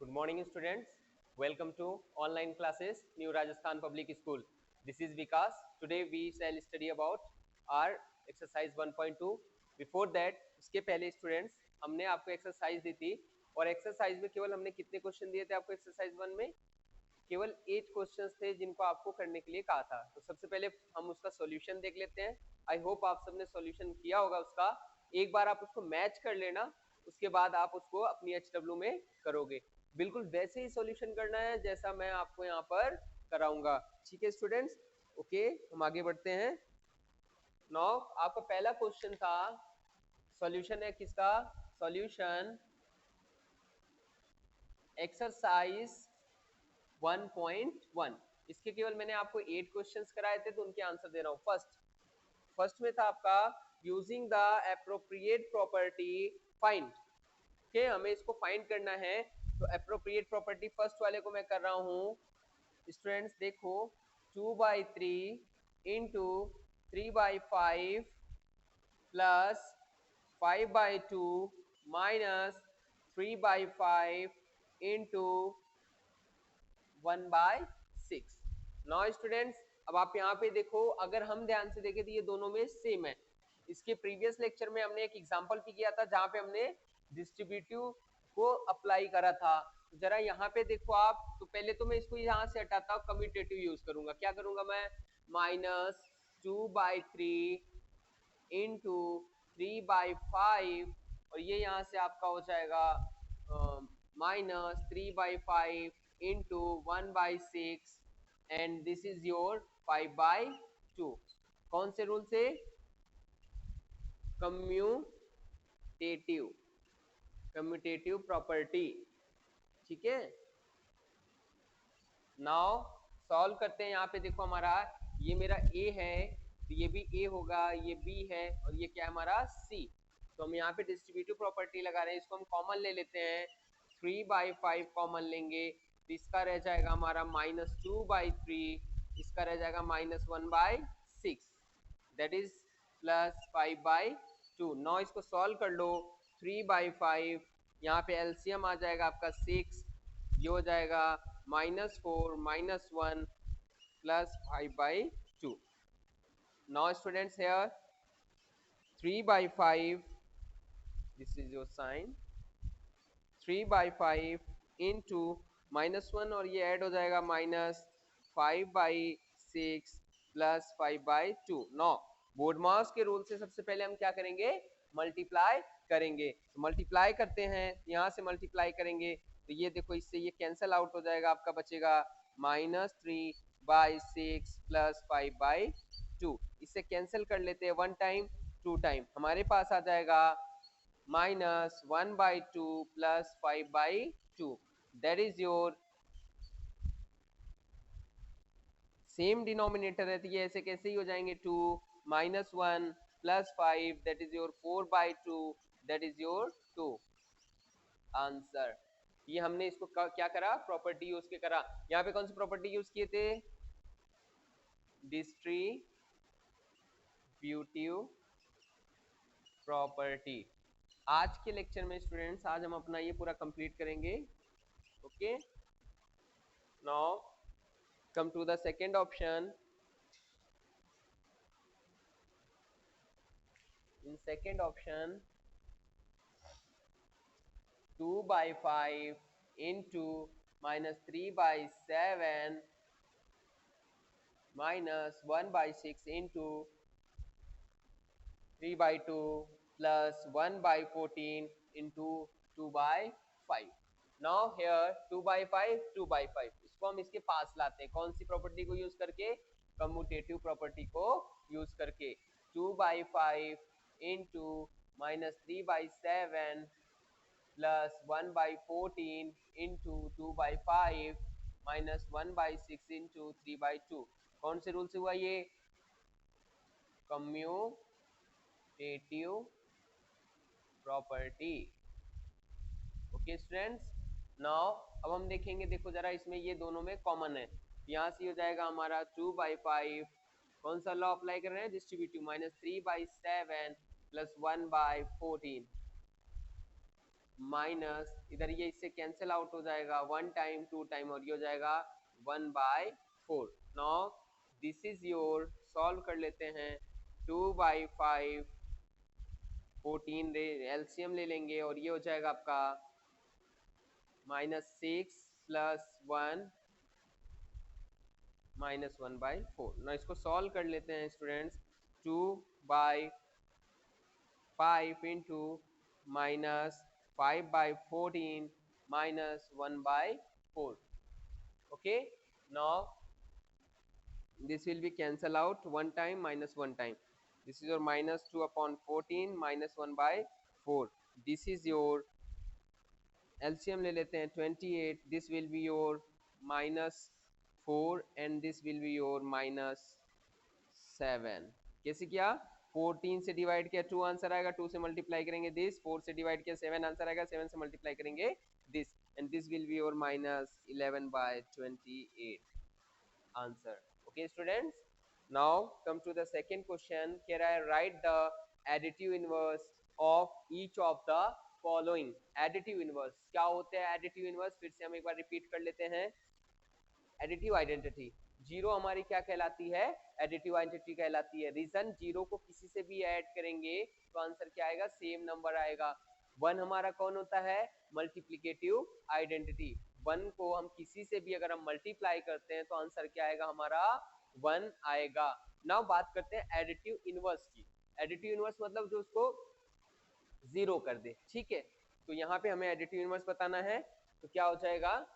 Good morning, students. Welcome to online classes, New Rajasthan Public School. This is Vikas. Today we shall study about our exercise 1.2. Before that, इसके पहले students हमने आपको exercise दी थी और exercise में केवल हमने कितने क्वेश्चन दिए थे आपको एक्सरसाइज 1 में? केवल 8 क्वेश्चंस थे जिनको आपको करने के लिए कहा था। तो सबसे पहले हम उसका सॉल्यूशन देख लेते हैं। आई होप आप सबने सॉल्यूशन किया होगा उसका। एक बार आप उसको मैच कर लेना, उसके बाद आप उसको अपनी एचडब्ल्यू में करोगे। बिल्कुल वैसे ही सॉल्यूशन करना है जैसा मैं आपको यहाँ पर कराऊंगा। ठीक है स्टूडेंट्स, ओके हम आगे बढ़ते हैं। नाउ आपका पहला क्वेश्चन था, सॉल्यूशन है किसका? Solution exercise 1.1। इसके केवल मैंने आपको 8 क्वेश्चंस कराए थे तो उनके आंसर दे रहा हूँ। फर्स्ट में था आपका using the appropriate property find. Okay, हमें इसको फाइंड करना है। तो एप्रोप्रिएट प्रॉपर्टी फर्स्ट वाले को मैं कर रहा हूँ। स्टूडेंट्स देखो, 2/3 into 3/5 plus 5/2 minus 3/5 into 1/6। Now students अब आप यहाँ पे देखो, अगर हम ध्यान से देखें तो ये दोनों में सेम है। इसके प्रीवियस लेक्चर में हमने एक एग्जांपल भी किया था जहाँ पे हमने डिस्ट्रीब्यूटिव को अप्लाई करा था। तो जरा यहाँ पे देखो आप, तो पहले तो मैं इसको यहाँ से हटाता हूँ, कम्यूटेटिव यूज करूंगा। क्या करूंगा मैं? -2/3 इंटू 3/5 और ये यहाँ से आपका हो जाएगा -3/5 into 1/6 and this is your 5/2। कौन से रूल से? Commutative commutative property. ठीक है, नाउ सॉल्व करते हैं। यहाँ पे देखो हमारा ये मेरा a है तो ये भी a होगा, ये b है और ये क्या है हमारा c। तो हम यहाँ पे डिस्ट्रीब्यूटिव प्रॉपर्टी लगा रहे हैं, इसको हम कॉमन ले लेते हैं। 3/5 कॉमन लेंगे तो इसका रह जाएगा हमारा -2/3, इसका रह जाएगा -1/6, दैट इज +5/2। नौ इसको सॉल्व कर लो। 3/5 यहाँ पे एलसीएम आ जाएगा आपका 6, ये हो जाएगा -4 -1 +5/2। Now students here 3/5, this is your sign, 3/5 into -1 और ये ऐड हो जाएगा -5/6 +5/2। नौ बोर्ड मास के रूल से सबसे पहले हम क्या करेंगे? मल्टीप्लाई करेंगे। तो मल्टीप्लाई करते हैं, यहाँ से मल्टीप्लाई करेंगे तो ये देखो इससे ये कैंसल आउट हो जाएगा, आपका बचेगा -3/6 +5/2। इससे कैंसिल कर लेते हैं 1 टाइम 2 टाइम, हमारे पास आ जाएगा -1/2 +5/2, that is your same denominator है तो ये ऐसे कैसे ही हो जाएंगे 2 -1 +5 that is your 4/2, that is your 2 answer. ये हमने इसको क्या करा? प्रॉपर्टी यूज के करा। यहाँ पे कौन सी प्रॉपर्टी यूज किए थे? Distributive property. आज के लेक्चर में स्टूडेंट्स आज हम अपना ये पूरा कंप्लीट करेंगे। Okay, now come to the second option. In second option 2/5 into -3/7 minus 1/6 into 3/2 plus 1/14 into 2/5। Now here 2/5 2/5 इसको हम इसके पास लाते हैं, कौन सी प्रॉपर्टी को यूज करके? कम्यूटेटिव प्रॉपर्टी को यूज करके। 2/5 into -3/7 plus 1/14 into 2/5 minus 1/6 into 3/2। कौन से रूल से हुआ ये? Commutative property. Okay students, now अब हम देखेंगे, देखो जरा इसमें ये दोनों में कॉमन है, यहाँ से हो जाएगा हमारा 2/5, कौन सा लॉ अप्लाई कर रहे हैं? डिस्ट्रीब्यूटिव, -3/7 plus 1/14 माइनस इधर ये इससे कैंसिल आउट हो जाएगा, 1 टाइम 2 टाइम और ये हो जाएगा 1/4। Now this is your, solve कर लेते हैं, 2/5 14 एलसीएम ले लेंगे और ये हो जाएगा आपका -6 प्लस 1 -1/4। ना इसको सॉल्व कर लेते हैं students, 2/5 into -5/14 -1/4। okay, now this will be cancel out, 1 time minus 1 time, this is your -2/14 -1/4, this is your LCM ले लेते हैं 28, this will be your -4 and this will be your -7। कैसे किया, 14 से डिवाइड किया 2 आंसर आएगा, 2 से मल्टीप्लाई करेंगे दिस, 4 से डिवाइड किया 7 आंसर आएगा, 7 से मल्टीप्लाई करेंगे this and this will be your -11/28 answer। okay students, now come to the second question, here I write the additive inverse of each of the following। additive inverse क्या होते हैं, additive inverse फिर से हम एक बार repeat कर लेते हैं। एडिटिव आइडेंटिटी, जीरो हमारी क्या कहलाती है, एडिटिव आइडेंटिटी कहलाती है। रीजन, जीरो को किसी से भी ऐड करेंगे तो आंसर क्या आएगा, सेम नंबर आएगा। वन हमारा कौन होता है, मल्टीप्लिकेटिव आइडेंटिटी, वन को हम किसी से भी अगर हम मल्टीप्लाई करते हैं तो आंसर क्या आएगा हमारा, वन आएगा। नाउ बात करते हैं एडिटिव इनवर्स की। एडिटिव इनवर्स मतलब जो उसको जीरो कर दे, ठीक है। तो यहाँ पे हमें एडिटिव इनवर्स बताना है, तो क्या हो जाएगा,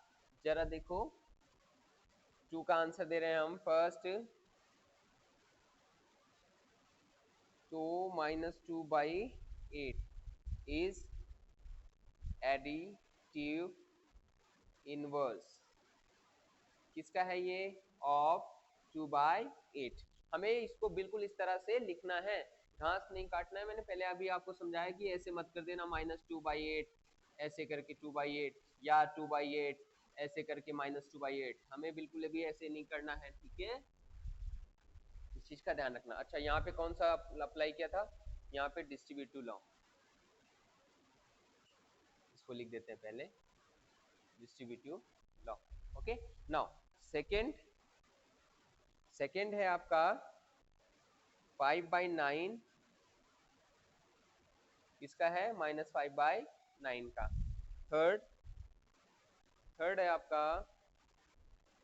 जरा देखो, 2 का आंसर दे रहे हैं हम। फर्स्ट, तो -2/8 इज एडिटिव इनवर्स, किसका है ये, ऑफ 2/8। हमें इसको बिल्कुल इस तरह से लिखना है, घास नहीं काटना है। मैंने पहले अभी आपको समझाया कि ऐसे मत कर देना -2/8 ऐसे करके 2/8 या 2/8 ऐसे करके -2/8, हमें बिल्कुल भी ऐसे नहीं करना है, ठीक है, इस चीज का ध्यान रखना। अच्छा, यहाँ पे कौन सा अप्लाई किया था, यहाँ पे डिस्ट्रीब्यूटिव लॉ, इसको लिख देते हैं पहले, distributive law. Okay, now second है आपका 5/9, किसका है, -5/9 का। थर्ड है आपका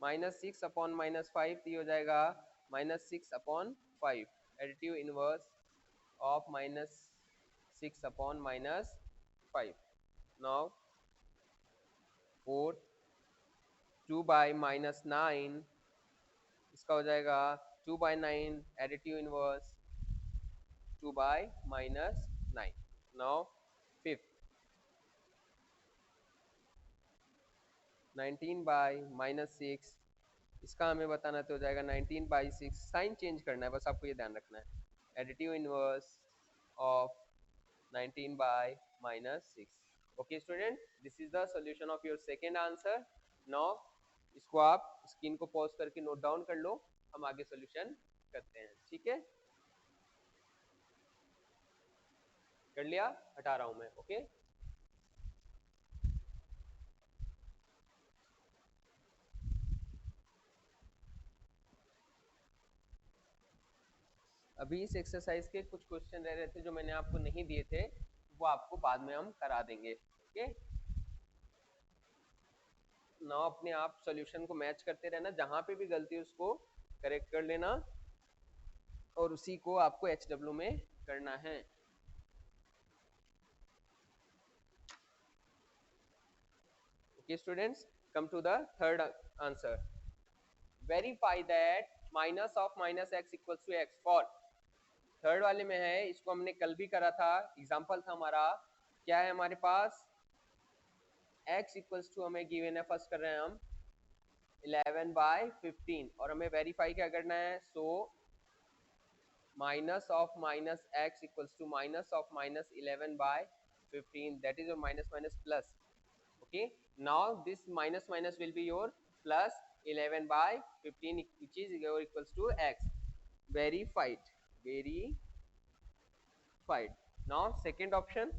-6/-5, तो ये हो जाएगा -6/5, additive inverse of -6/-5। Now fourth, 2/-9, इसका हो जाएगा 2/9, एडिटिव इनवर्स 2/-9। नाउ फिफ्थ, 19/-6, इसका हमें बताना तो हो जाएगा 19/6, साइन चेंज करना है बस, आपको ये ध्यान रखना है, additive inverse of 19/-6। Okay student, this is the solution of your second answer. Now इसको आप स्क्रीन को पॉज करके नोट डाउन कर लो, हम आगे सॉल्यूशन करते हैं, ठीक है, कर लिया, हटा रहा हूं मैं। ओके, अभी इस एक्सरसाइज के कुछ क्वेश्चन रह रहे थे जो मैंने आपको नहीं दिए थे, वो आपको बाद में हम करा देंगे। ओके, ना अपने आप सॉल्यूशन को मैच करते रहना, जहां पे भी गलती है उसको करेक्ट कर लेना और उसी को आपको HW में करना है। Okay students, come to the third answer, verify that minus of -x equals to x for, third वाले में है, इसको हमने कल भी करा था, एग्जांपल था हमारा, क्या है हमारे पास, x इक्वल्स टू हमें गिवन है, फर्स्ट कर रहे हैं हम 11/15 और हमें वेरीफाई क्या करना है, सो minus of minus x equals to minus of minus 11/15, that is your minus minus plus। okay, now this minus minus will be your plus 11/15, which is your equals to x, verified। now second option,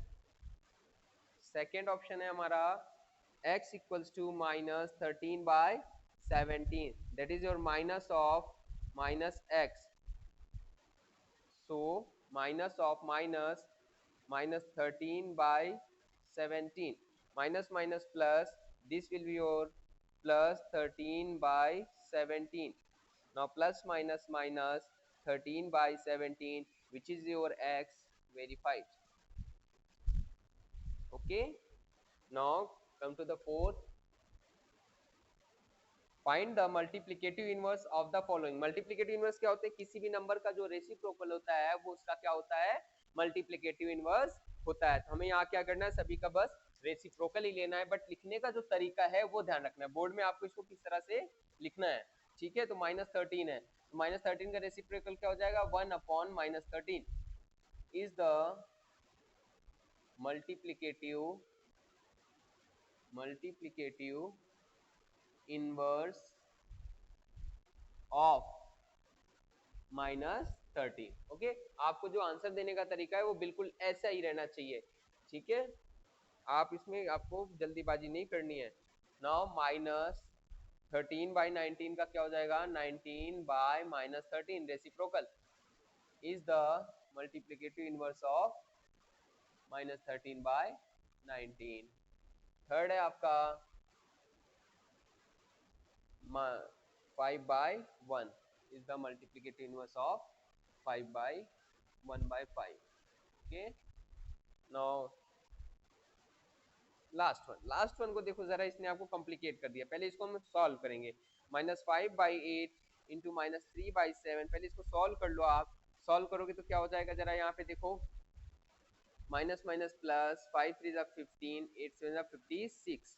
second option है हमारा x equals to minus 13/17, that is your minus of minus x. So minus of minus, minus 13/17, minus minus plus, this will be your plus 13/17. Now plus minus minus 13/17, which is your x, verified. Okay, now come to the fourth. Find the multiplicative inverse of the following. Multiplicative inverse क्या होता है? किसी भी number का जो reciprocal होता है वो उसका क्या होता है? मल्टीप्लिकेटिव इनवर्स होता है. तो हमें यहाँ क्या करना है? सभी का बस रेसिप्रोकल ही लेना है, बट लिखने का जो तरीका है वो ध्यान रखना है. बोर्ड में आपको इसको किस तरह से लिखना है, ठीक है? तो -13 है, तो -13 का रेसिप्रोकल क्या हो जाएगा? 1/-13 is the multiplicative inverse of -13. Okay, आपको जो आंसर देने का तरीका है वो बिल्कुल ऐसा ही रहना चाहिए, ठीक है? आप इसमें आपको जल्दीबाजी नहीं करनी है. नाउ -13/19 का क्या हो जाएगा? 19/-13 reciprocal is the multiplicative inverse of -13/19. Third है आपका 5/1 is the multiplicative inverse of 5/1/5. Okay, now last one को देखो जरा, इसने आपको कॉम्प्लिकेट कर दिया. पहले इसको हम सॉल्व करेंगे. -5/8 इंटू -3/7, पहले इसको सॉल्व कर लो. आप सॉल्व करोगे तो क्या हो जाएगा? जरा यहाँ पे देखो, माइनस माइनस प्लस, 5 3 15, 8 7 56.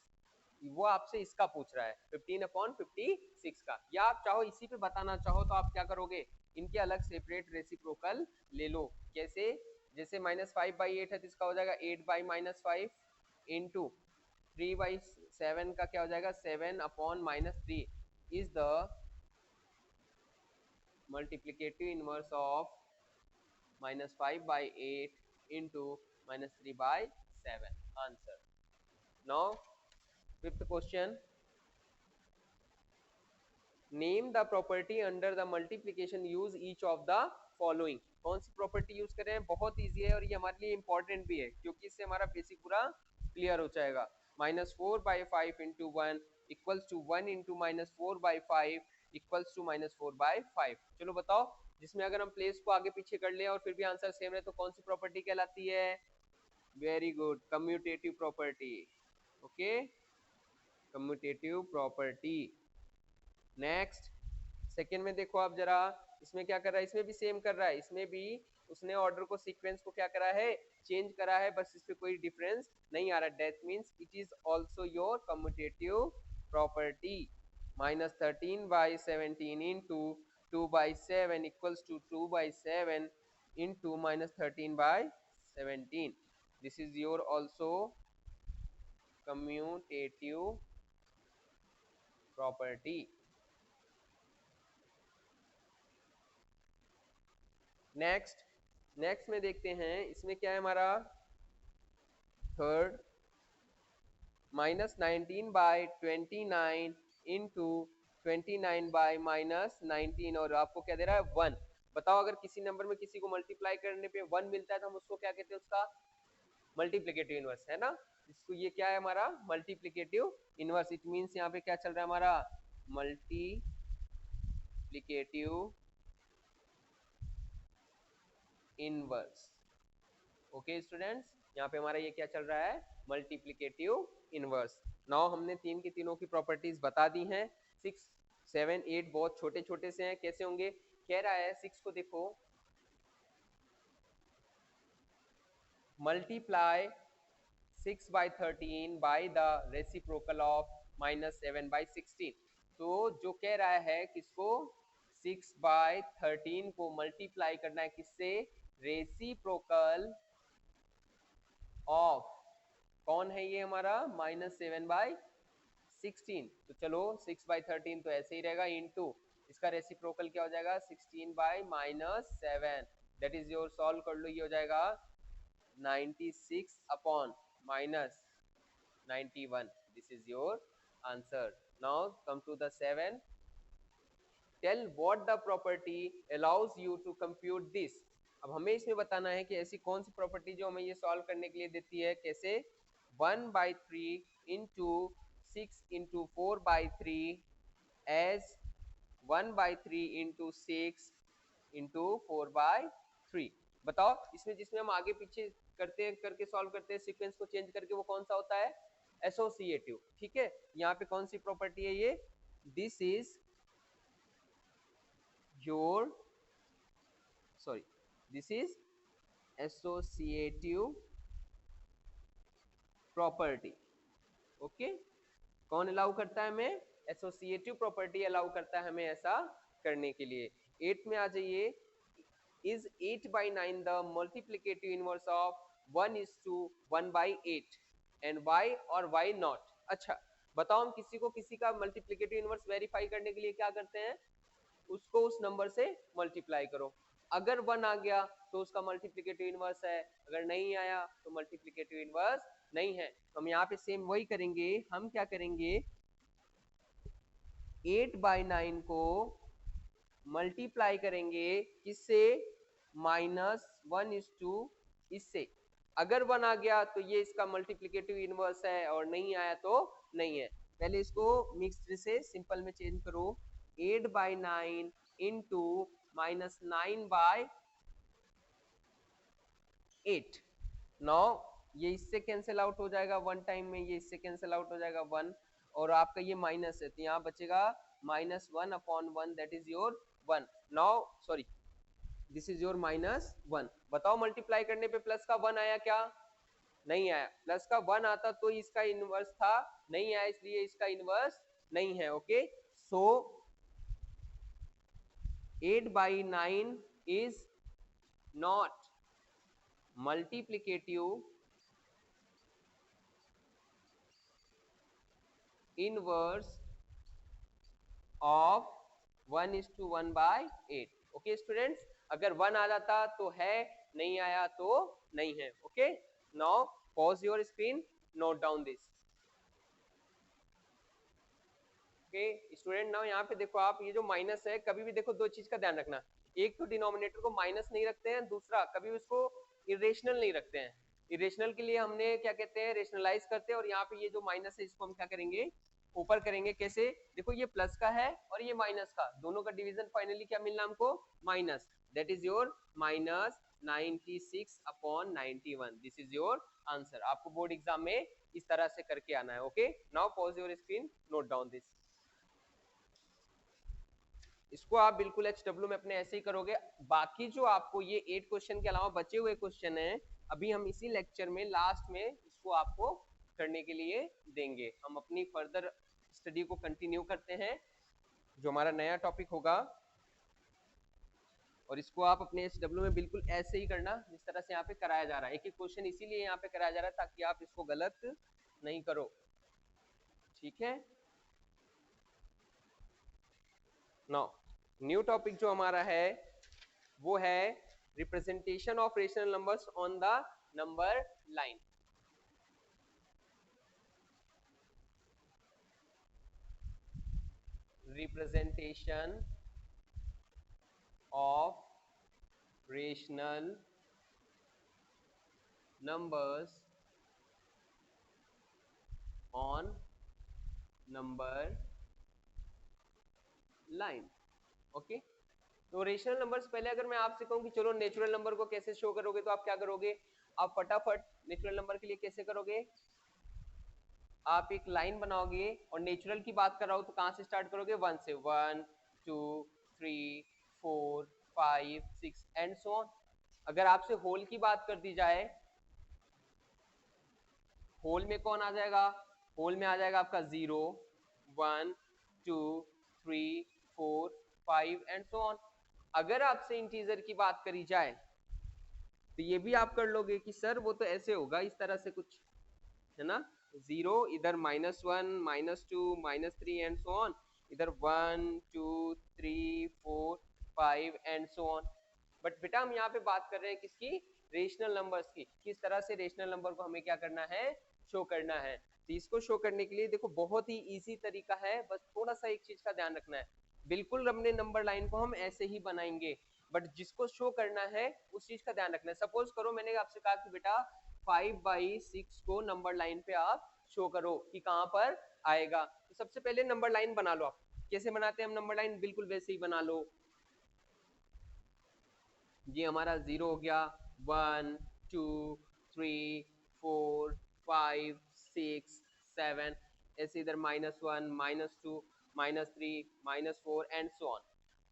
वो आपसे इसका पूछ रहा है 15/56 का, या आप चाहो इसी पे बताना चाहो तो आप क्या करोगे? इनके अलग सेपरेट रेसिप्रोकल ले लो. कैसे? जैसे -5/8 है तो इसका हो जाएगा 8/-5 इंटू 3/7 का क्या हो जाएगा? 7/-3 is the multiplicative inverse of -5/8 into -3/7. Answer. Now fifth question, name the property under the multiplication use each of the following. कौन सी प्रॉपर्टी यूज कर रहे हैं? बहुत इजी है और ये हमारे लिए इंपॉर्टेंट भी है, क्योंकि इससे हमारा बेसिक पूरा क्लियर हो जाएगा. -4/5 into 1 equals to 1 into -4/5 equals to -4/5. चलो बताओ, जिसमें अगर हम प्लेस को आगे पीछे कर ले और फिर भी आंसर सेम है तो कौन सी प्रॉपर्टी कहलाती है? Very good, commutative property. Okay, commutative property. Next, second में देखो आप जरा, इसमें क्या कर रहा है? इसमें भी सेम कर रहा है. इसमें भी उसने ऑर्डर को, सीक्वेंस को क्या करा है? चेंज करा है, बस इसमें कोई डिफरेंस नहीं आ रहा. That means it is also your commutative property. -13/17 into 2/7 equals to 2/7 into -13/17. This is your also commutative property. Next में देखते हैं, इसमें क्या है हमारा? थर्ड, -19/29 इंटू 29/-19, और आपको क्या दे रहा है? 1. बताओ, अगर किसी नंबर में किसी को मल्टीप्लाई करने पे 1 मिलता है तो हम उसको क्या कहते हैं? उसका मल्टीप्लिकेटिव इनवर्स, है ना? इसको, ये क्या है हमारा? Multiplicative inverse. इट मींस यहाँ पे क्या चल रहा है हमारा? Multiplicative inverse. ओके स्टूडेंट्स, यहाँ पे हमारा ये क्या चल रहा है? Multiplicative inverse. नाउ हमने तीन की तीनों की प्रॉपर्टीज बता दी हैं. 6 7 8 बहुत छोटे छोटे से हैं. कैसे होंगे? कह रहा है 6 को देखो, multiply 6/13 by the reciprocal of -7/16. तो जो कह रहा है किसको? 6/13 को मल्टीप्लाई करना है किससे? रेसिप्रोकल ऑफ, कौन है ये हमारा? -7/16. तो चलो 6/13 तो ऐसे ही रहेगा, इंटू इसका रेसिप्रोकल क्या हो जाएगा? 16/-7. दैट इज योर, सॉल्व कर लो, ये हो जाएगा 96/-7. 91. This is your answer. Now come to the 7. Tell what the property allows you to compute this. अब हमें इसमें बताना है कि ऐसी कौन सी प्रॉपर्टी जो हमें ये सॉल्व करने के लिए देती है. कैसे? 1/3 into 6 into 4/3 as 1/3 into 6 into 4/3. बताओ इसमें जिसमें हम आगे पीछे करके सॉल्व करते हैं सीक्वेंस को चेंज करके, वो कौन सा होता है? एसोसिएटिव. ठीक है, यहाँ पे कौन सी प्रॉपर्टी है ये? This is your this is associative property. Okay, कौन अलाउ करता है हमें? एसोसिएटिव प्रॉपर्टी अलाउ करता है हमें ऐसा करने के लिए. 8 में आ जाइए. Is 8/9 the multiplicative inverse of 1:1/8 and why or why not? अच्छा बताओ, हम किसी को किसी का मल्टीप्लिकेटिव इनवर्स वेरीफाई करने के लिए क्या करते हैं? उसको उस नंबर से मल्टीप्लाई करो. अगर 1 आ गया तो उसका मल्टीप्लिकेटिव इनवर्स है, अगर नहीं आया तो मल्टीप्लिकेटिव इनवर्स नहीं है. हम यहाँ पे सेम वही करेंगे. हम क्या करेंगे? 8/9 को मल्टीप्लाई करेंगे किससे? -1 इससे. अगर 1 आ गया तो ये इसका मल्टीप्लिकेटिव इनवर्स है, और नहीं आया तो नहीं है. पहले इसको मिक्स्ड से सिंपल में चेंज करो. 8/9 इंटू -9/8. नाउ ये इससे कैंसिल आउट हो जाएगा 1 टाइम में, ये इससे कैंसिल आउट हो जाएगा 1, और आपका ये माइनस है तो यहाँ बचेगा -1/1, that is your 1. Now sorry, this is your -1. बताओ मल्टीप्लाई करने पे प्लस का 1 आया क्या? नहीं आया. प्लस का 1 आता तो इसका इनवर्स था, नहीं आया इसलिए इसका इनवर्स नहीं है. Okay, so 8/9 is not multiplicative inverse of 1:1/8. Okay students, अगर 1 आ जाता तो है, नहीं आया तो नहीं है. Okay, now pause your screen, note down this. Okay student, now यहाँ पे देखो आप, ये जो माइनस है, कभी भी देखो दो चीज का ध्यान रखना. एक तो डिनोमिनेटर को माइनस नहीं रखते हैं, दूसरा कभी उसको इरेशनल नहीं रखते हैं. इरेशनल के लिए हमने क्या कहते हैं? रेशनलाइज करते हैं. और यहाँ पे ये जो माइनस है इसको हम क्या करेंगे? ऊपर करेंगे. कैसे? देखो ये प्लस का है और ये माइनस का, दोनों का डिवीजन फाइनली क्या मिलना हमको? Minus. That is your -96/91. This is your answer. आपको बोर्ड एग्जाम में इस तरह से करके आना है. Okay, now pause your screen, note down this. इसको आप बिल्कुल HW में अपने ऐसे ही करोगे. बाकी जो आपको ये 8 क्वेश्चन के अलावा बचे हुए क्वेश्चन हैं, अभी हम इसी लेक्चर में लास्ट में इसको आपको करने के लिए देंगे. हम अपनी फर्दर स्टडी को कंटिन्यू करते हैं, जो हमारा नया टॉपिक होगा. और इसको आप अपने HW में बिल्कुल ऐसे ही करना जिस तरह से यहाँ पे कराया जा रहा है. एक एक क्वेश्चन इसीलिए यहाँ पे कराया जा रहा है ताकि आप इसको गलत नहीं करो. ठीक है, नाउ न्यू टॉपिक जो हमारा है वो है representation of rational numbers on the number line. Representation of rational numbers on number line. Okay, तो रेशनल नंबर्स, पहले अगर मैं आपसे कहूं कि चलो नेचुरल नंबर को कैसे शो करोगे, तो आप क्या करोगे? आप फटाफट नेचुरल नंबर के लिए कैसे करोगे? आप एक लाइन बनाओगे, और नेचुरल की बात कर रहा हूं तो कहां से स्टार्ट करोगे? 1 से. 1 2 3 4 5 6 एंड सो ऑन. अगर आपसे होल की बात कर दी जाए, होल में कौन आ जाएगा? होल में आ जाएगा आपका 0 1 2 3 4 5 एंड सो ऑन. अगर आपसे इंटीजर की बात करी जाए तो ये भी आप कर लोगे कि सर वो तो ऐसे होगा, इस तरह से कुछ है ना. 0 इधर -1 -2 -3 एंड सो ऑन, इधर 1 2 3 4 5 एंड सो ऑन. बट बेटा हम यहाँ पे बात कर रहे हैं किसकी? रेशनल नंबर्स की. किस तरह से रेशनल नंबर को हमें क्या करना है? शो करना है. तो इसको शो करने के लिए देखो बहुत ही इजी तरीका है, बस थोड़ा सा एक चीज का ध्यान रखना है। बिल्कुल अपने नंबर लाइन को हम ऐसे ही बनाएंगे, बट जिसको शो करना है उस चीज का ध्यान रखना है। सपोज करो मैंने आपसे कहा कि बेटा 5/6 को नंबर लाइन पे आप शो करो कि कहां पर आएगा। तो सबसे पहले नंबर लाइन बना लो आप। कैसे बनाते हैं हम नंबर लाइन? बिल्कुल वैसे ही बना लो। ये हमारा 0 हो गया, 1 2 3 4 5 6 7, ऐसे इधर -1 -2 -3 -4 एंड सो ऑन।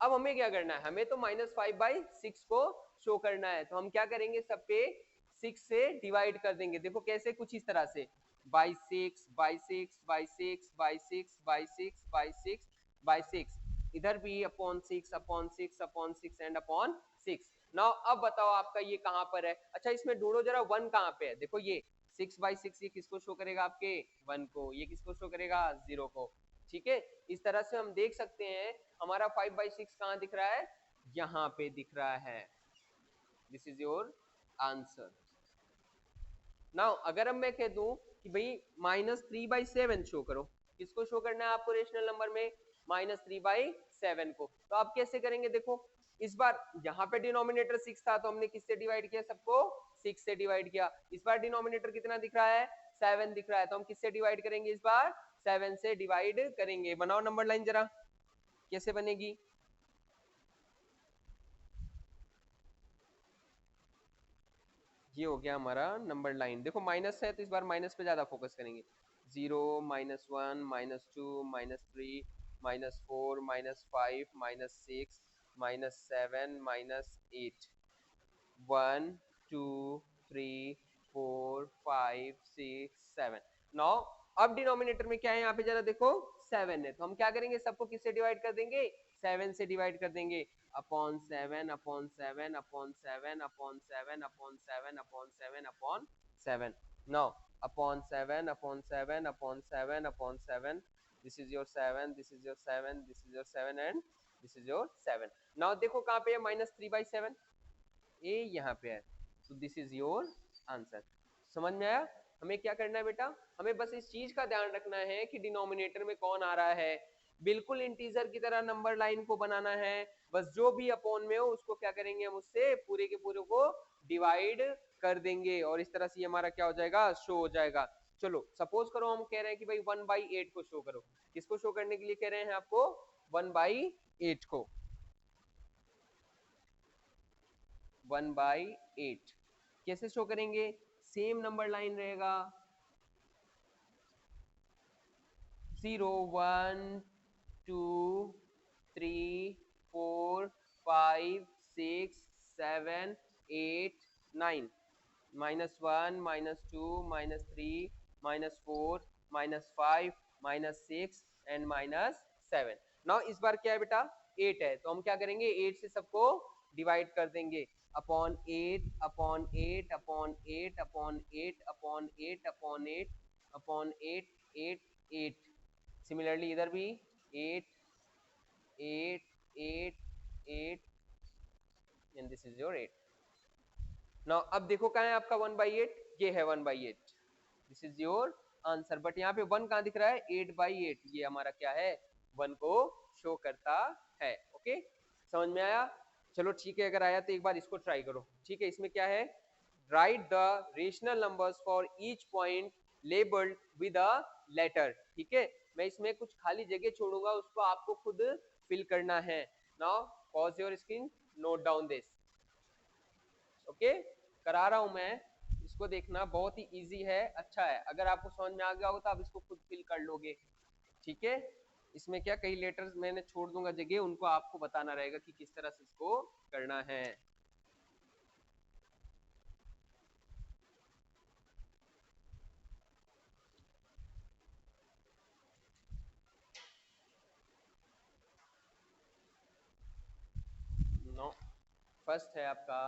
अब हमें क्या करना है? हमें तो -5/6 को शो करना है, तो हम क्या करेंगे? सब पे 6 से डिवाइड कर देंगे। देखो कैसे, कुछ इस तरह से, by 6 by 6 by 6 by 6 by 6 by 6 by 6, इधर भी upon 6 upon 6 upon 6 and upon 6। Now अब बताओ आपका ये कहां पर है? अच्छा इसमें ढूंढो जरा 1 कहां पे है। देखो ये 6/6 ये किसको शो करेगा? आपके 1 को। ये किसको शो करेगा? 0 को। ठीक है, इस तरह से हम देख सकते हैं हमारा 5/6 कहां दिख रहा है? यहाँ पे दिख रहा है। This is your answer. Now अगर अब मैं कह दूं कि भाई -3/7 शो करो, किसको शो करना है आपको रेशनल नंबर में? -3/7 को। तो आप कैसे करेंगे? देखो इस बार यहाँ पे डिनोमिनेटर 6 था, तो हमने किससे डिवाइड किया? सबको 6 से डिवाइड किया। इस बार डिनोमिनेटर कितना दिख रहा है? 7 दिख रहा है, तो हम किससे डिवाइड करेंगे? इस बार 7 से डिवाइड करेंगे। बनाओ नंबर लाइन जरा, कैसे बनेगी? ये हो गया हमारा नंबर लाइन। देखो माइनस है तो इस बार माइनस पे ज्यादा फोकस करेंगे। 0 -1 -2 -3 -4 -5 -6 -7 -8, 1 2 3 4 5 6 7। नौ अब डिनोमिनेटर में क्या है? यहाँ पे जरा देखो 7 है, तो हम क्या करेंगे? सबको किससे डिवाइड कर देंगे? 7 से डिवाइड कर देंगे। Upon 7 upon 7 upon 7 upon 7 upon 7 upon 7 upon 7। Now upon 7 upon 7 upon 7 upon 7, this is your 7, this is your 7, this is your 7 and this is your 7। Now देखो कहाँ पे है -3/7? ए यहाँ पे है, तो दिस इज योर आंसर। समझ में आया? हमें क्या करना है बेटा? हमें बस इस चीज का ध्यान रखना है कि डिनोमिनेटर में कौन आ रहा है। बिल्कुल इंटीजर की तरह नंबर लाइन को बनाना है। बस जो भी अपॉन में हो उसको क्या करेंगे? हम उससे पूरे के पूरे को डिवाइड कर देंगे, और इस तरह से हमारा क्या हो जाएगा? शो हो जाएगा। चलो सपोज करो हम कह रहे हैं कि भाई 1/8 को शो करो। किसको शो करने के लिए कह रहे हैं आपको? 1/8 को। 1/8 कैसे शो करेंगे? सेम नंबर लाइन रहेगा, 0 1 2 3 4 5 6 7 8 9, -1 -2 -3 -4 -5 -6 एंड -7। नाउ इस बार क्या है बेटा? 8 है, तो हम क्या करेंगे? 8 से सबको डिवाइड कर देंगे। Upon 8 upon 8 upon 8 upon 8 upon 8 upon 8 upon 8 8 8। Similarly इधर भी 8 8 8 8 and this is your 8। Now अब देखो कहाँ है आपका 1/8? ये है 1/8, this is your answer. But यहाँ पे 1 कहाँ दिख रहा है? 8/8, ये हमारा क्या है? 1 को शो करता है। ओके, समझ में आया? चलो ठीक है, अगर आया तो एक बार इसको ट्राई करो। ठीक है, इसमें क्या है? Write the rational numbers for each point labelled with a letter. ठीक है, मैं इसमें कुछ खाली जगह छोड़ूंगा, उसको आपको खुद फिल करना है। Now pause your screen, note down this. Okay, करा रहा हूं मैं, इसको देखना, बहुत ही इजी है, अच्छा है। अगर आपको समझ में आ गया होगा तो आप इसको खुद फिल कर लोगे। ठीक है, इसमें क्या कई लेटर्स मैंने छोड़ दूंगा जगह, उनको आपको बताना रहेगा कि किस तरह से इसको करना है। नो, फर्स्ट है आपका,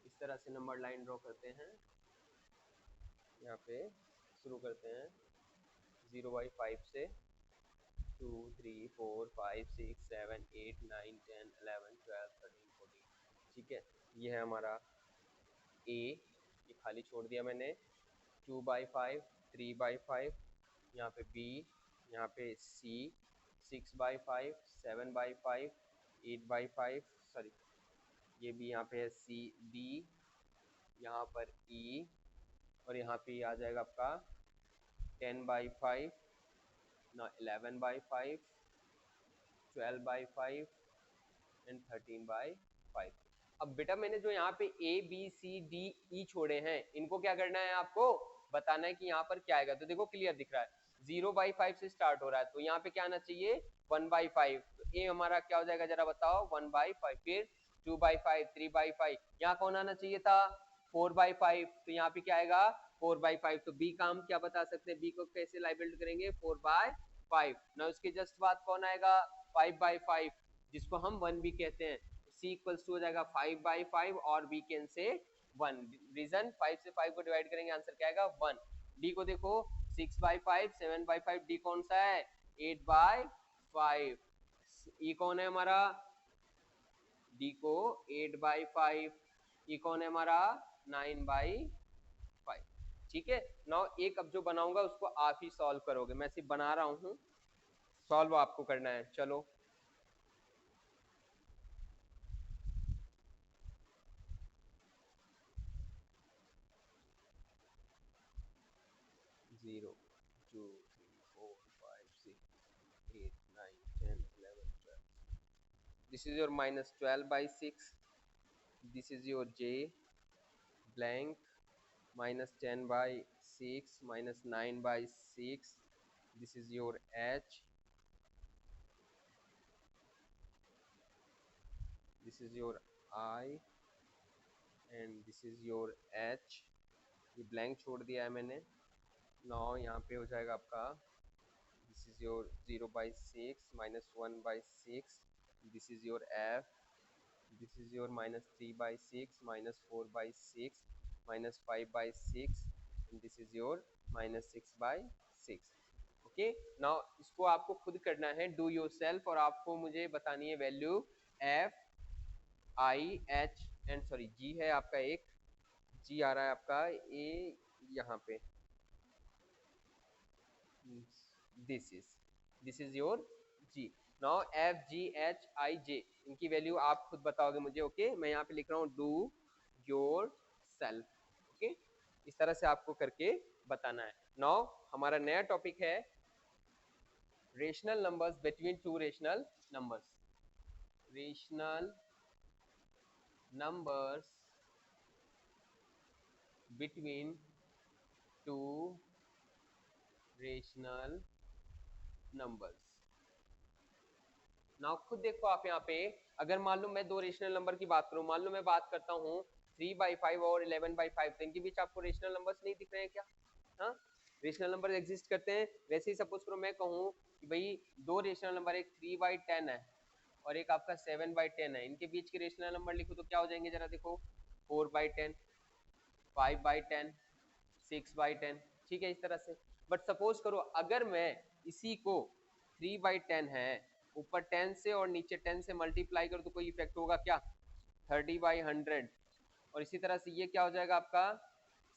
इस तरह से नंबर लाइन ड्रॉ करते हैं। यहाँ पे शुरू करते हैं 0/5 से, 2 3 4 5 6 7 8 9 10 11 12 13 14। ठीक है, ये है हमारा ए, ये खाली छोड़ दिया मैंने। 2/5, 3/5, यहाँ पे B, यहाँ पे C, 6/5, 7/5, 8/5, सॉरी ये भी यहाँ पे है C, D, यहाँ पर E, और यहाँ पे आ जाएगा आपका 10/5, ना 11/5, 12/5 एंड 13/5। अब बेटा मैंने जो यहाँ पे A B C D E छोड़े हैं, इनको क्या करना है, आपको बताना है कि यहाँ पर क्या आएगा। तो देखो क्लियर दिख रहा है, 0/5 से स्टार्ट हो रहा है, तो यहाँ पे क्या आना चाहिए 1/5। तो A हमारा क्या हो जाएगा जरा बताओ, 1/5। फिर 2/5, 3/5, यहाँ कौन आना चाहिए था 4/5, तो यहाँ पे क्या आएगा 4/5। तो B का हम क्या बता सकते हैं, B को कैसे लाइबिल्ड करेंगे 4/5 ना। उसके जस्ट बाद कौन आएगा 5/5, जिसको हम 1 भी कहते हैं। C इक्वल्स टू हो जाएगा 5/5 और B कैन से 1। रीजन 5 से 5 को डिवाइड करेंगे, आंसर क्या आएगा 1। D को देखो 6/5, 7/5, D कौन सा है 8/5। E कौन है हमारा, D को 8/5, E कौन है हमारा 9/5। ठीक है। नाउ एक अब जो बनाऊंगा उसको आप ही सॉल्व करोगे, मैं सिर्फ बना रहा हूं, सॉल्व आपको करना है। चलो 0 2 3 4 5 6 8 9 10 11 12, this is your -12/6, this is your J blank, -10/6, -9/6, this is your H, this is your I and this is your H। ये ब्लैंक छोड़ दिया है मैंने। नाउ यहाँ पे हो जाएगा आपका this is your 0/6, -1/6, this is your F, this is your -3/6, -4/6, -5/6 and this is your -6/6। Okay. Now इसको आपको खुद करना है, डू योरसेल्फ, और आपको मुझे बतानी है value F I H and sorry G है आपका, एक G आ रहा है आपका A यहाँ पे, this is your G। Now F G H I J, इनकी वैल्यू आप खुद बताओगे मुझे। ओके मैं यहाँ पे लिख रहा हूँ डू योर सेल्फ। ओके इस तरह से आपको करके बताना है। नाउ हमारा नया टॉपिक है rational numbers between two rational numbers. Rational numbers between two rational numbers. Now खुद देखो आप यहाँ पे, अगर मान लो मैं दो रेशनल नंबर की बात करूं, मान लो मैं बात करता हूँ 3/5 और 11/5, तो इनके बीच आपको रेशनल नंबर्स नहीं दिख रहे हैं क्या? हाँ रेशनल नंबर एग्जिस्ट करते हैं। वैसे ही सपोज करो मैं कहूँ कि भाई दो रेशनल नंबर, एक 3/10 है और एक आपका 7/10 है, इनके बीच के रेशनल नंबर लिखो तो क्या हो जाएंगे जरा देखो, 4/10, 5/10, 6/10। ठीक है इस तरह से। बट सपोज करो अगर मैं इसी को 3/10 है, ऊपर 10 से और नीचे 10 से मल्टीप्लाई करो तो कोई इफेक्ट होगा क्या? 30/100। और इसी तरह से ये क्या हो जाएगा आपका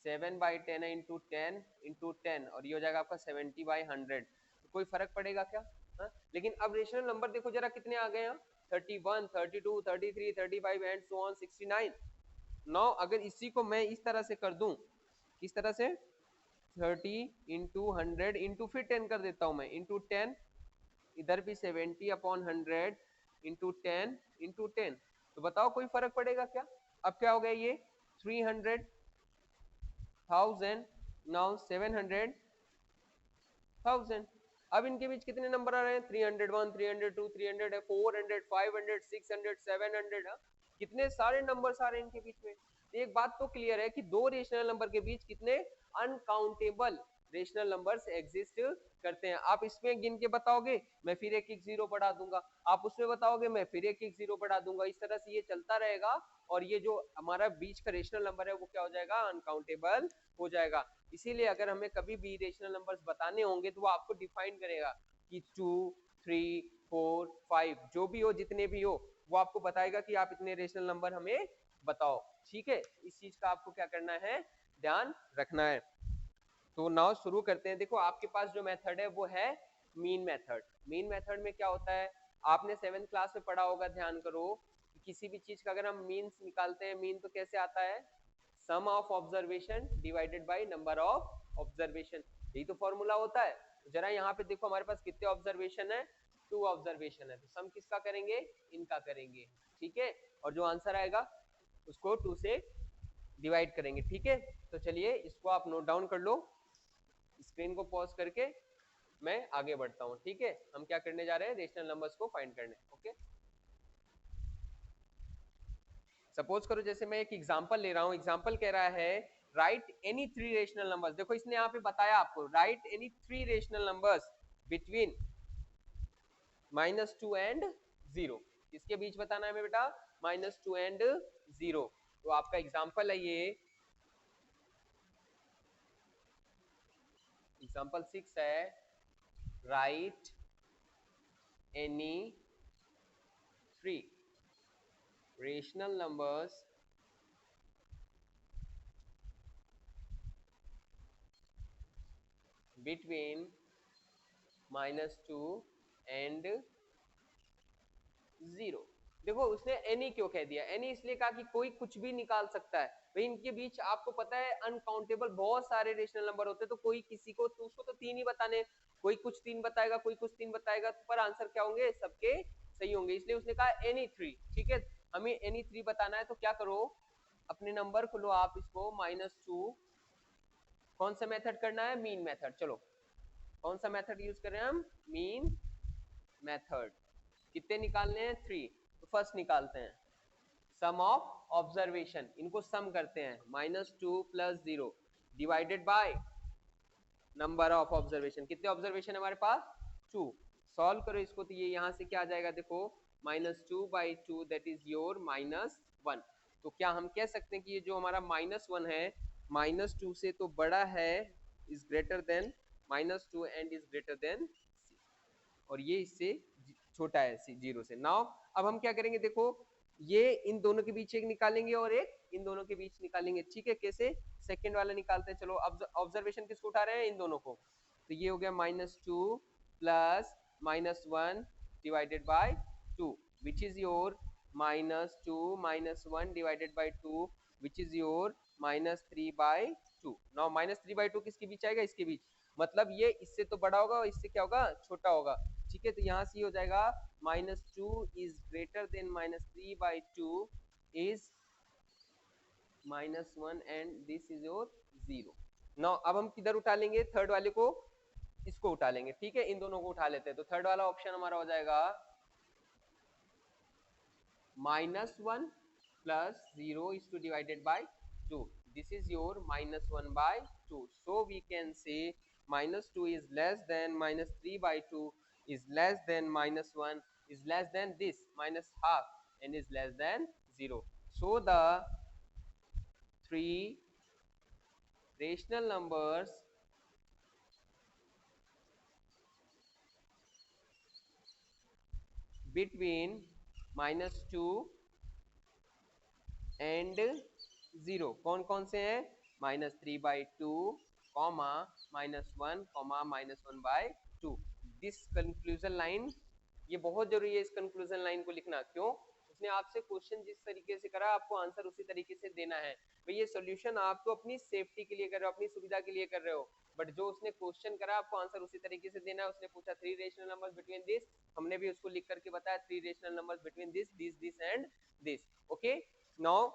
7/10 है इंटू 10 और ये हो जाएगा आपका 70/100। तो कोई फर्क पड़ेगा क्या? हा? लेकिन अब रेशनल नंबर देखो जरा कितने आ गए हैं, 31, 32, 33, 35 एंड सो ऑन 69। नाउ अगर इसी को मैं इस तरह से कर दूं, किस तरह से 30 इंटू 100 इंटू फिर 10 कर देता हूं मैं, इंटू 10, इधर भी 70/100 इंटू 10 इंटू 10, तो बताओ कोई फर्क पड़ेगा क्या? अब क्या हो गया ये 300,000, नाउ 700,000। अब इनके बीच कितने नंबर आ रहे हैं, 301, 302, 300, 400, 500, 600, 700। कितने सारे नंबर्स आ रहे हैं इनके बीच में। एक बात तो क्लियर है कि दो रेशनल नंबर के बीच कितने अनकाउंटेबल रेशनल नंबर्स एग्जिस्ट करते हैं। आप इसमें गिन के बताओगे मैं फिर एक एक जीरो बढ़ा दूंगा, आप उसमें बताओगे मैं फिर एक एक जीरो बढ़ा दूंगा, इस तरह से ये चलता रहेगा और ये जो हमारा बीच का रेशनल नंबर है वो क्या हो जाएगा, अनकाउंटेबल हो जाएगा। इसीलिए अगर हमें कभी भी रेशनल नंबर्स बताने होंगे तो वो आपको डिफाइन करेगा कि 2, 3, 4, 5 जो भी हो, जितने भी हो, वो आपको बताएगा कि आप इतने रेशनल नंबर हमें बताओ। ठीक है इस चीज का आपको क्या करना है, ध्यान रखना है। तो नाउ शुरू करते हैं। देखो आपके पास जो मेथड है वो है मीन मेथड। मीन मेथड में क्या होता है, आपने 7th क्लास में पढ़ा होगा, ध्यान करो कि किसी भी चीज का अगर हम मीन्स निकालते हैं, मीन तो कैसे आता है, sum of observation divided by number of observation, यही तो फॉर्मूला होता है। जरा यहाँ पे देखो हमारे पास कितने ऑब्जर्वेशन है, 2 ऑब्जर्वेशन है, तो सम किसका करेंगे, इनका करेंगे, ठीक है। और जो आंसर आएगा उसको 2 से डिवाइड करेंगे, ठीक है। तो चलिए इसको आप नोट डाउन कर लो, स्क्रीन को पॉज करके मैं आगे बढ़ता हूँ, ठीक है। हम क्या करने जा रहे हैं, रेशनल नंबर्स को फाइंड करने, ओके। सपोज करो जैसे मैं एक एग्जांपल ले रहा हूँ, एग्जांपल कह रहा है राइट एनी 3 रेशनल नंबर्स। देखो इसने यहाँ पे बताया आपको, right any 3 rational numbers between -2 and 0। किसके बीच बताना है हमें बेटा, -2 एंड 0। तो आपका एग्जांपल है ये, एग्जांपल 6 है, right any 3 rational numbers between -2 and 0। देखो उसने एनी क्यों कह दिया, एनी इसलिए कहा कि कोई कुछ भी निकाल सकता है भाई, इनके बीच आपको पता है अनकाउंटेबल बहुत सारे रेशनल नंबर होते हैं, तो कोई किसी को, तो उसको तो 3 ही बताने, कोई कुछ 3 बताएगा, कोई कुछ 3 बताएगा, पर आंसर क्या होंगे, सबके सही होंगे, इसलिए उसने कहा एनी 3, ठीक है। हमें एनी 3 बताना है, तो क्या करो, अपने नंबर को लो आप, इसको -2, कौन सा मेथड करना है, मीन मेथड। चलो कौन सा मेथड यूज कर रहे हैं हम, मीन मेथड। कितने निकालने हैं, 3। तो फर्स्ट निकालते हैं सम ऑफ ऑब्जर्वेशन, इनको सम करते हैं, -2 + 0 divided by number of observation. कितने ऑब्जर्वेशन है हमारे पास, 2। सॉल्व करो इसको, तो ये यहाँ से क्या आ जाएगा, देखो -2/2 दैट इज योर -1। तो क्या हम कह सकते हैं कि ये जो हमारा -1 है, -2 से तो बड़ा है, is greater than -2 and is greater than, और ये इससे छोटा है 0 से। नाउ अब हम क्या करेंगे, देखो ये इन दोनों के बीच एक निकालेंगे और एक इन दोनों के बीच निकालेंगे, ठीक है। कैसे, सेकंड वाला निकालते हैं। चलो ऑब्जर्वेशन किसको उठा रहे हैं, इन दोनों को। तो ये हो गया -2 + -1 divided by 2 which is your -2 - 1 divided by 2 which is your -3/2। Now -3/2 किसके बीच आएगा, इसके बीच, मतलब ये इससे तो बड़ा होगा और इससे क्या होगा, छोटा होगा, ठीक है। तो यहाँ से हो जाएगा -2 is greater than -3/2 is -1 and this is your 0। Now अब हम किधर उठा लेंगे, थर्ड वाले को, इसको उठा लेंगे, ठीक है। इन दोनों को उठा लेते हैं, तो थर्ड वाला ऑप्शन हमारा हो जाएगा -1 + 0 is to divided by 2. This is your -1/2. So we can say -2 is less than -3/2 is less than -1 is less than this -half and is less than 0. So the three rational numbers between -2 and 0 कौन कौन से हैं, -3/2, -1, -1/2। This conclusion line, ये बहुत जरूरी है इस conclusion line को लिखना। क्यों, उसने आपसे क्वेश्चन जिस तरीके से करा, आपको आंसर उसी तरीके से देना है भाई। ये सॉल्यूशन आप तो अपनी सेफ्टी के लिए कर रहे हो, अपनी सुविधा के लिए कर रहे हो, बट जो उसने क्वेश्चन करा आपको आंसर उसी तरीके से देना है। उसने पूछा 3 रेशनल नंबर्स बिटवीन दिस, हमने भी उसको लिख करके बताया 3 rational numbers between this this this and this, okay. Now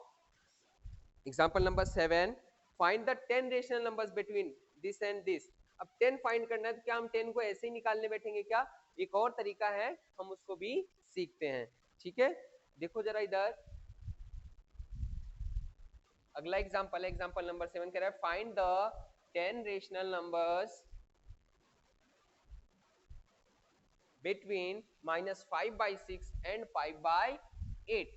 example number 7, find the 10 rational numbers between this and this. अब 10 फाइंड करना है, तो क्या हम 10 को ऐसे ही निकालने बैठेंगे क्या, एक और तरीका है, हम उसको भी सीखते हैं, ठीक है। देखो जरा इधर, अगला एग्जांपल है, एग्जांपल नंबर 7 कह रहा है find the 10 rational numbers between -5/6 and 5/8।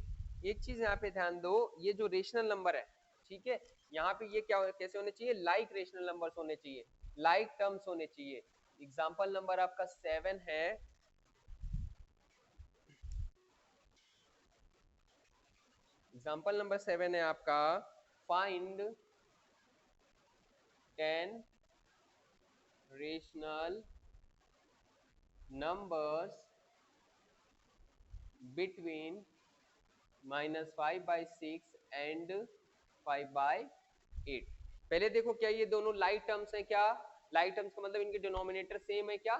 एक चीज यहाँ पे ध्यान दो, ये जो रेशनल नंबर है, ठीक है, यहाँ पे ये क्या कैसे होने चाहिए, लाइक रेशनल नंबर्स होने चाहिए, लाइक टर्म्स होने चाहिए। एग्जांपल नंबर आपका 7 है, एग्जांपल नंबर 7 है आपका, find 10 rational numbers between -5/6 and 5/8। पहले देखो क्या ये दोनों लाइक टर्म्स हैं? क्या लाइक टर्म्स का मतलब इनके डिनोमिनेटर सेम है क्या?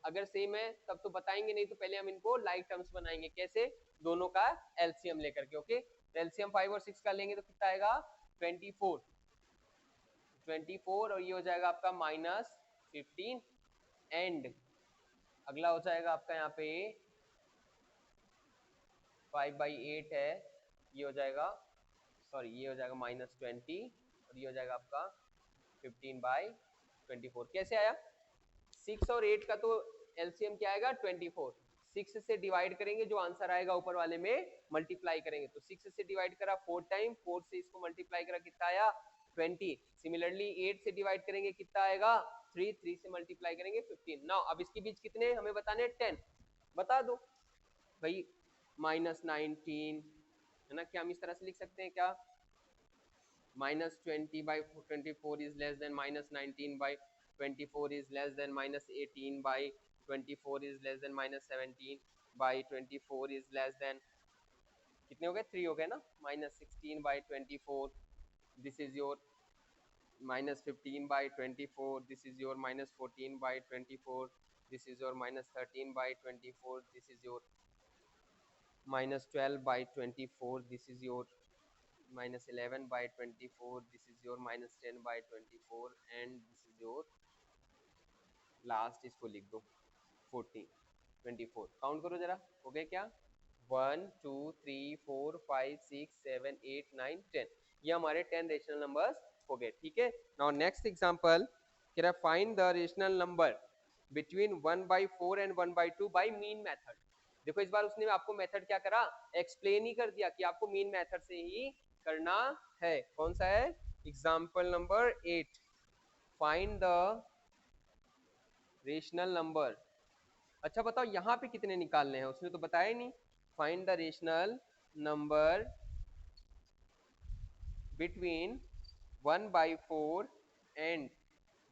अगर सेम है तब तो बताएंगे, नहीं तो पहले हम इनको लाइक टर्म्स बनाएंगे। कैसे? दोनों का एलसीएम लेकर के। ओके, तो एलसीएम 5 और 6 का लेंगे तो कितना आएगा? 24 और ये हो जाएगा आपका -15 एंड अगला हो जाएगा आपका यहाँ पे 5/8 है, ये हो जाएगा, सॉरी ये हो जाएगा -20 और ये हो जाएगा आपका 15/24। कैसे आया? 6 और 8 का तो एलसीएम क्या आएगा? 24। 6 से डिवाइड करेंगे, जो आंसर आएगा ऊपर वाले में मल्टीप्लाई करेंगे। तो 6 से डिवाइड करा 4 टाइम, 4 से इसको मल्टीप्लाई करा, कितना आया? 20। सिमिलरली 8 से डिवाइड करेंगे, कितना आएगा? 3। 3 से मल्टीप्लाई करेंगे 15। नाउ अब इसके बीच कितने हमें बताने? 10। बता दो भाई। -19 है ना, क्या हम इस तरह से लिख सकते हैं क्या? -20/24 is less than -19/24 is less than -18/24 is less than -17/24 is less than, कितने हो गए? 3 हो गए ना। -16/24, this is your -15/24, this is your -14/24, this is your -13/24, this is your -12/24, this is your -11/24, this is your -10/24 and this is your last, इसको लिख दो 14 24। Count करो जरा, हो गए क्या? 1 2 3 4 5 6 7 8 9 10। ये हमारे 10 रेशनल नंबर्स हो गए। ठीक है, नाउ नेक्स्ट एग्जांपल कह रहा है find the rational number between 1/4 and 1/2 by mean method. देखो इस बार उसने आपको मेथड क्या करा? एक्सप्लेन ही कर दिया कि आपको मीन मेथड से ही करना है। कौन सा है? Example number 8, find the rational number. अच्छा बताओ यहाँ पे कितने निकालने हैं? उसने तो बताया ही नहीं। Find the rational number between 1/4 and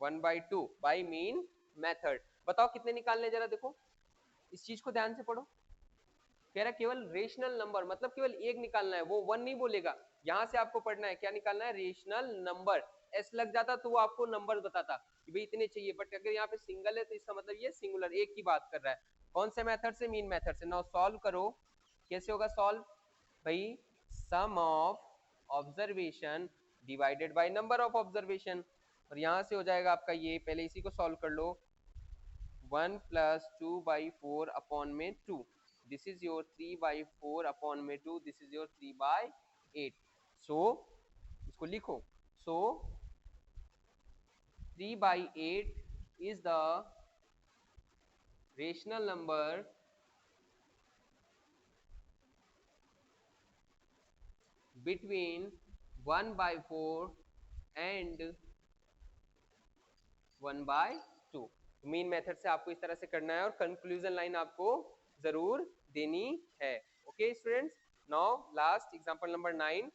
1/2 by mean method. बताओ कितने निकालने हैं? जरा देखो, इस चीज को ध्यान से पढ़ो। कह रहा केवल रेशनल नंबर, मतलब केवल एक निकालना है, वो 1 नहीं बोलेगा। यहाँ से आपको पढ़ना है, क्या निकालना है? Rational number. एस लग जाता तो वो आपको नंबर बताता कि भाई इतने चाहिए, बट अगर यहाँ पे सिंगल है तो इसका मतलब ये सिंगुलर, एक की बात कर रहा है। कौन से मेथड से? मीन मेथड से। नाउ सॉल्व करो। कैसे होगा सॉल्व भाई? Sum of observation divided by number of observation. और यहाँ से हो जाएगा आपका ये, पहले इसी को सॉल्व कर लो। 1 + 2/4 अपॉन में 2, this is your 3/4 upon में 2, this is your 3/8। so इसको लिखो। so 3/8 is the rational number between 1/4 and 1/2। Mean method से आपको इस तरह से करना है और कंक्लूजन लाइन आपको जरूर देनी है। Okay students, now last example number 9,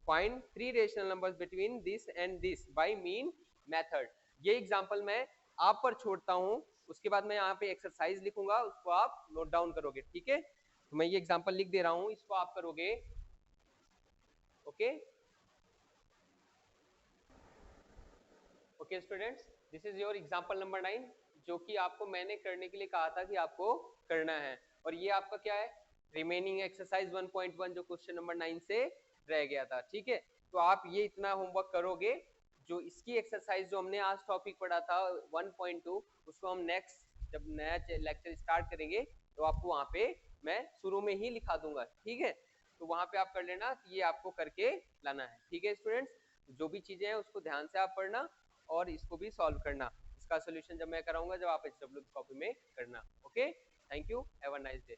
find 3 rational numbers between this and this by mean method. ये एग्जांपल मैं आप पर छोड़ता हूं, उसके बाद मैं यहाँ पे एक्सरसाइज लिखूंगा, उसको आप नोट डाउन करोगे। ठीक है, तो मैं ये एग्जांपल लिख दे रहा हूं, इसको आप करोगे। Okay okay students, this is your example number 9, जो कि आपको मैंने करने के लिए कहा था कि आपको करना है। और ये आपका क्या है? रिमेनिंग एक्सरसाइज 1.1 जो क्वेश्चन नंबर 9 से रह गया था। ठीक है, तो आप ये इतना होमवर्क करोगे। जो इसकी एक्सरसाइज जो हमने आज टॉपिक पढ़ा था 1.2, उसको हम नेक्स्ट जब नया लेक्चर स्टार्ट करेंगे तो आपको वहां पे मैं शुरू में ही लिखा दूंगा। ठीक है, तो वहां पे आप कर लेना, ये आपको करके लाना है। ठीक है स्टूडेंट्स, जो भी चीजें हैं उसको ध्यान से आप पढ़ना और इसको भी सॉल्व करना। इसका सोल्यूशन जब मैं कराऊंगा, जब आप एचडब्ल्यू कॉपी में करना। Okay, thank you, have a nice day.